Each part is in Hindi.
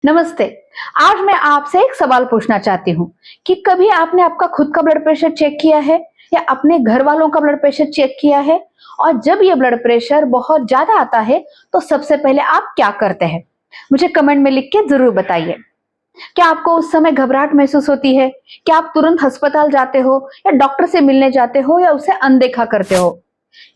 नमस्ते। आज मैं आपसे एक सवाल पूछना चाहती हूँ कि कभी आपने आपका खुद का ब्लड प्रेशर चेक किया है या अपने घर वालों का ब्लड प्रेशर चेक किया है? और जब ये ब्लड प्रेशर बहुत ज्यादा आता है तो सबसे पहले आप क्या करते हैं? मुझे कमेंट में लिख के जरूर बताइए। क्या आपको उस समय घबराहट महसूस होती है? क्या आप तुरंत अस्पताल जाते हो या डॉक्टर से मिलने जाते हो या उसे अनदेखा करते हो?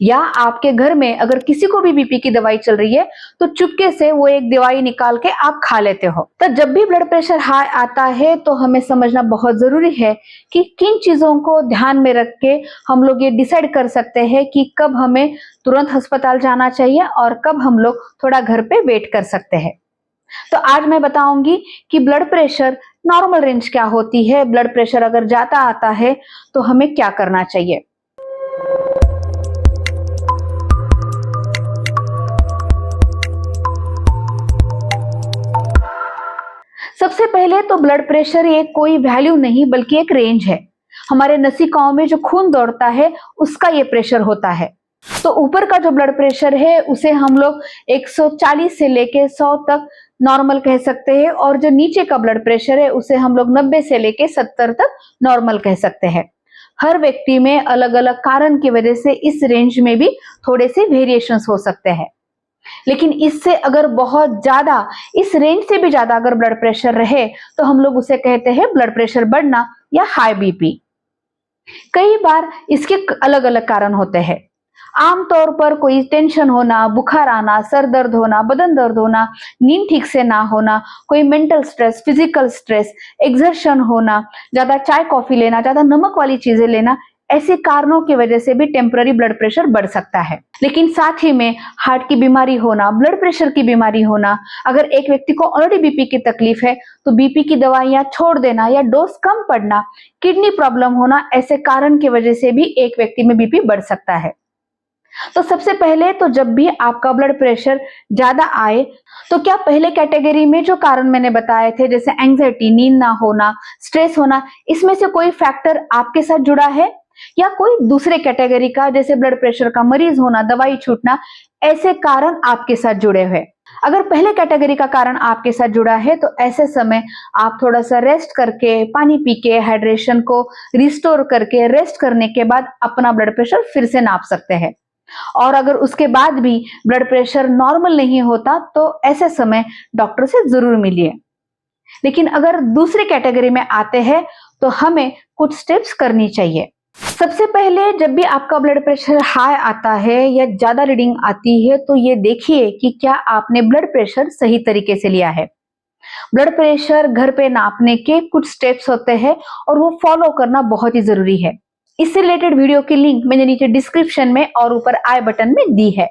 या आपके घर में अगर किसी को भी बीपी की दवाई चल रही है तो चुपके से वो एक दवाई निकाल के आप खा लेते हो। तो जब भी ब्लड प्रेशर हाई आता है तो हमें समझना बहुत जरूरी है कि किन चीजों को ध्यान में रख के हम लोग ये डिसाइड कर सकते हैं कि कब हमें तुरंत अस्पताल जाना चाहिए और कब हम लोग थोड़ा घर पे वेट कर सकते हैं। तो आज मैं बताऊंगी कि ब्लड प्रेशर नॉर्मल रेंज क्या होती है, ब्लड प्रेशर अगर ज्यादा आता है तो हमें क्या करना चाहिए। सबसे पहले तो ब्लड प्रेशर ये कोई वैल्यू नहीं बल्कि एक रेंज है। हमारे नसिकाओं में जो खून दौड़ता है उसका ये प्रेशर होता है। तो ऊपर का जो ब्लड प्रेशर है उसे हम लोग 140 से लेके 100 तक नॉर्मल कह सकते हैं और जो नीचे का ब्लड प्रेशर है उसे हम लोग 90 से लेके 70 तक नॉर्मल कह सकते हैं। हर व्यक्ति में अलग अलग कारण की वजह से इस रेंज में भी थोड़े से वेरिएशंस हो सकते हैं। लेकिन इससे अगर बहुत ज्यादा, इस रेंज से भी ज्यादा अगर ब्लड प्रेशर रहे तो हम लोग उसे कहते हैं ब्लड प्रेशर बढ़ना या हाई बीपी। कई बार इसके अलग अलग कारण होते हैं। आमतौर पर कोई टेंशन होना, बुखार आना, सर दर्द होना, बदन दर्द होना, नींद ठीक से ना होना, कोई mental stress, physical stress, exertion होना, ज्यादा चाय कॉफी लेना, ज्यादा नमक वाली चीजें लेना, ऐसे कारणों की वजह से भी टेम्पररी ब्लड प्रेशर बढ़ सकता है। लेकिन साथ ही में हार्ट की बीमारी होना, ब्लड प्रेशर की बीमारी होना, अगर एक व्यक्ति को ऑलरेडी बीपी की तकलीफ है तो बीपी की दवाइयां छोड़ देना या डोज कम पड़ना, किडनी प्रॉब्लम होना, ऐसे कारण की वजह से भी एक व्यक्ति में बीपी बढ़ सकता है। तो सबसे पहले तो जब भी आपका ब्लड प्रेशर ज्यादा आए तो क्या पहले कैटेगरी में जो कारण मैंने बताए थे जैसे एंजाइटी, नींद ना होना, स्ट्रेस होना, इसमें से कोई फैक्टर आपके साथ जुड़ा है या कोई दूसरे कैटेगरी का जैसे ब्लड प्रेशर का मरीज होना, दवाई छूटना, ऐसे कारण आपके साथ जुड़े हुए? अगर पहले कैटेगरी का कारण आपके साथ जुड़ा है तो ऐसे समय आप थोड़ा सा रेस्ट करके, पानी पी के, हाइड्रेशन को रिस्टोर करके, रेस्ट करने के बाद अपना ब्लड प्रेशर फिर से नाप सकते हैं। और अगर उसके बाद भी ब्लड प्रेशर नॉर्मल नहीं होता तो ऐसे समय डॉक्टर से जरूर मिलिए। लेकिन अगर दूसरी कैटेगरी में आते हैं तो हमें कुछ स्टेप्स करनी चाहिए। सबसे पहले जब भी आपका ब्लड प्रेशर हाई आता है या ज्यादा रीडिंग आती है तो ये देखिए कि क्या आपने ब्लड प्रेशर सही तरीके से लिया है। ब्लड प्रेशर घर पे नापने के कुछ स्टेप्स होते हैं और वो फॉलो करना बहुत ही जरूरी है। इससे रिलेटेड वीडियो की लिंक मैंने नीचे डिस्क्रिप्शन में और ऊपर आई बटन में दी है।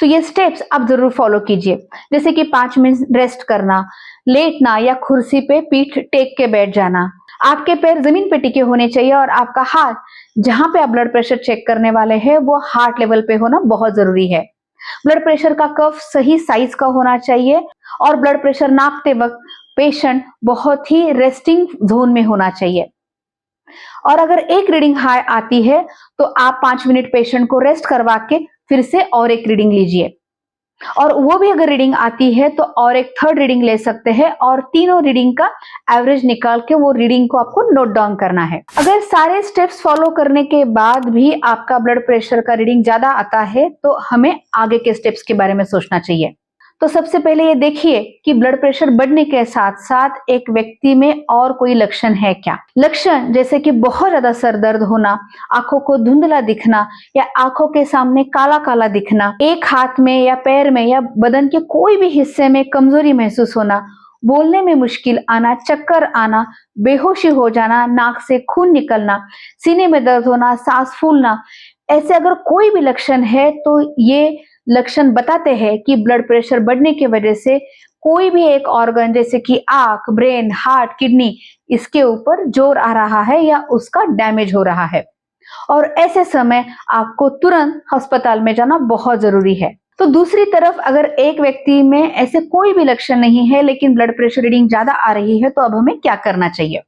तो ये स्टेप्स आप जरूर फॉलो कीजिए, जैसे कि 5 मिनट रेस्ट करना, लेटना या कुर्सी पे पीठ टेक के बैठ जाना, आपके पैर जमीन पे टिके होने चाहिए और आपका हाथ जहां पे आप ब्लड प्रेशर चेक करने वाले हैं वो हार्ट लेवल पे होना बहुत जरूरी है। ब्लड प्रेशर का कफ सही साइज का होना चाहिए और ब्लड प्रेशर नापते वक्त पेशेंट बहुत ही रेस्टिंग जोन में होना चाहिए। और अगर एक रीडिंग हाई आती है तो आप 5 मिनट पेशेंट को रेस्ट करवा के फिर से और एक रीडिंग लीजिए और वो भी अगर रीडिंग आती है तो और एक थर्ड रीडिंग ले सकते हैं और तीनों रीडिंग का एवरेज निकाल के वो रीडिंग को आपको नोट डाउन करना है। अगर सारे स्टेप्स फॉलो करने के बाद भी आपका ब्लड प्रेशर का रीडिंग ज्यादा आता है तो हमें आगे के स्टेप्स के बारे में सोचना चाहिए। तो सबसे पहले ये देखिए कि ब्लड प्रेशर बढ़ने के साथ साथ एक व्यक्ति में और कोई लक्षण है क्या। लक्षण जैसे कि बहुत ज्यादा सर दर्द होना, आंखों को धुंधला दिखना या आंखों के सामने काला काला दिखना, एक हाथ में या पैर में या बदन के कोई भी हिस्से में कमजोरी महसूस होना, बोलने में मुश्किल आना, चक्कर आना, बेहोशी हो जाना, नाक से खून निकलना, सीने में दर्द होना, सांस फूलना, ऐसे अगर कोई भी लक्षण है तो ये लक्षण बताते हैं कि ब्लड प्रेशर बढ़ने की वजह से कोई भी एक ऑर्गन जैसे कि आंख, ब्रेन, हार्ट, किडनी, इसके ऊपर जोर आ रहा है या उसका डैमेज हो रहा है और ऐसे समय आपको तुरंत अस्पताल में जाना बहुत जरूरी है। तो दूसरी तरफ अगर एक व्यक्ति में ऐसे कोई भी लक्षण नहीं है लेकिन ब्लड प्रेशर रीडिंग ज्यादा आ रही है तो अब हमें क्या करना चाहिए?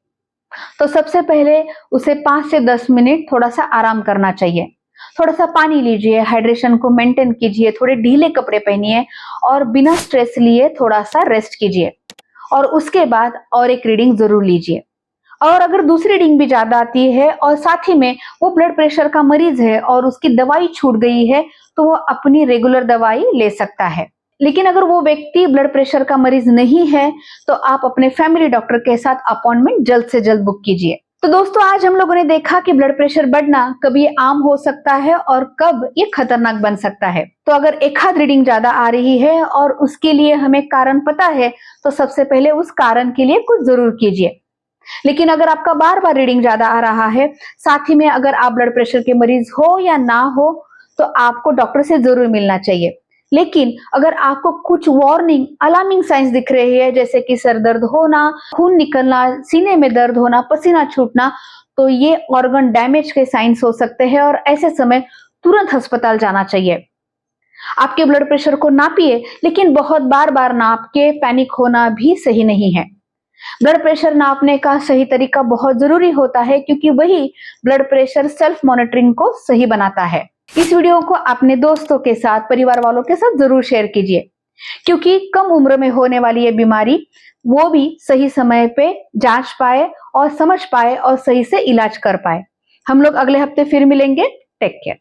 तो सबसे पहले उसे 5 से 10 मिनट थोड़ा सा आराम करना चाहिए। थोड़ा सा पानी लीजिए, हाइड्रेशन को मेंटेन कीजिए, थोड़े ढीले कपड़े पहनिए और बिना स्ट्रेस लिए थोड़ा सा रेस्ट कीजिए। और उसके बाद और एक रीडिंग जरूर लीजिए। और अगर दूसरी रीडिंग भी ज्यादा आती है और साथ ही में वो ब्लड प्रेशर का मरीज है और उसकी दवाई छूट गई है, तो वो अपनी रेगुलर दवाई ले सकता है। लेकिन अगर वो व्यक्ति ब्लड प्रेशर का मरीज नहीं है, तो आप अपने फैमिली डॉक्टर के साथ अपॉइंटमेंट जल्द से जल्द बुक कीजिए। तो दोस्तों, आज हम लोगों ने देखा कि ब्लड प्रेशर बढ़ना कब ये आम हो सकता है और कब ये खतरनाक बन सकता है। तो अगर एक आध रीडिंग ज्यादा आ रही है और उसके लिए हमें कारण पता है, तो सबसे पहले उस कारण के लिए कुछ जरूर कीजिए। लेकिन अगर आपका बार बार रीडिंग ज्यादा आ रहा है, साथ ही में अगर आप ब्लड प्रेशर के मरीज हो या ना हो, तो आपको डॉक्टर से जरूर मिलना चाहिए। लेकिन अगर आपको कुछ वार्निंग अलार्मिंग साइंस दिख रही है, जैसे कि सर दर्द होना, खून निकलना, सीने में दर्द होना, पसीना छूटना, तो ये ऑर्गन डैमेज के साइंस हो सकते हैं और ऐसे समय तुरंत अस्पताल जाना चाहिए। आपके ब्लड प्रेशर को नापिए, लेकिन बहुत बार बार नाप के पैनिक होना भी सही नहीं है। ब्लड प्रेशर नापने का सही तरीका बहुत जरूरी होता है, क्योंकि वही ब्लड प्रेशर सेल्फ मॉनिटरिंग को सही बनाता है। इस वीडियो को अपने दोस्तों के साथ, परिवार वालों के साथ जरूर शेयर कीजिए, क्योंकि कम उम्र में होने वाली ये बीमारी वो भी सही समय पे जांच पाए और समझ पाए और सही से इलाज कर पाए। हम लोग अगले हफ्ते फिर मिलेंगे। Take care.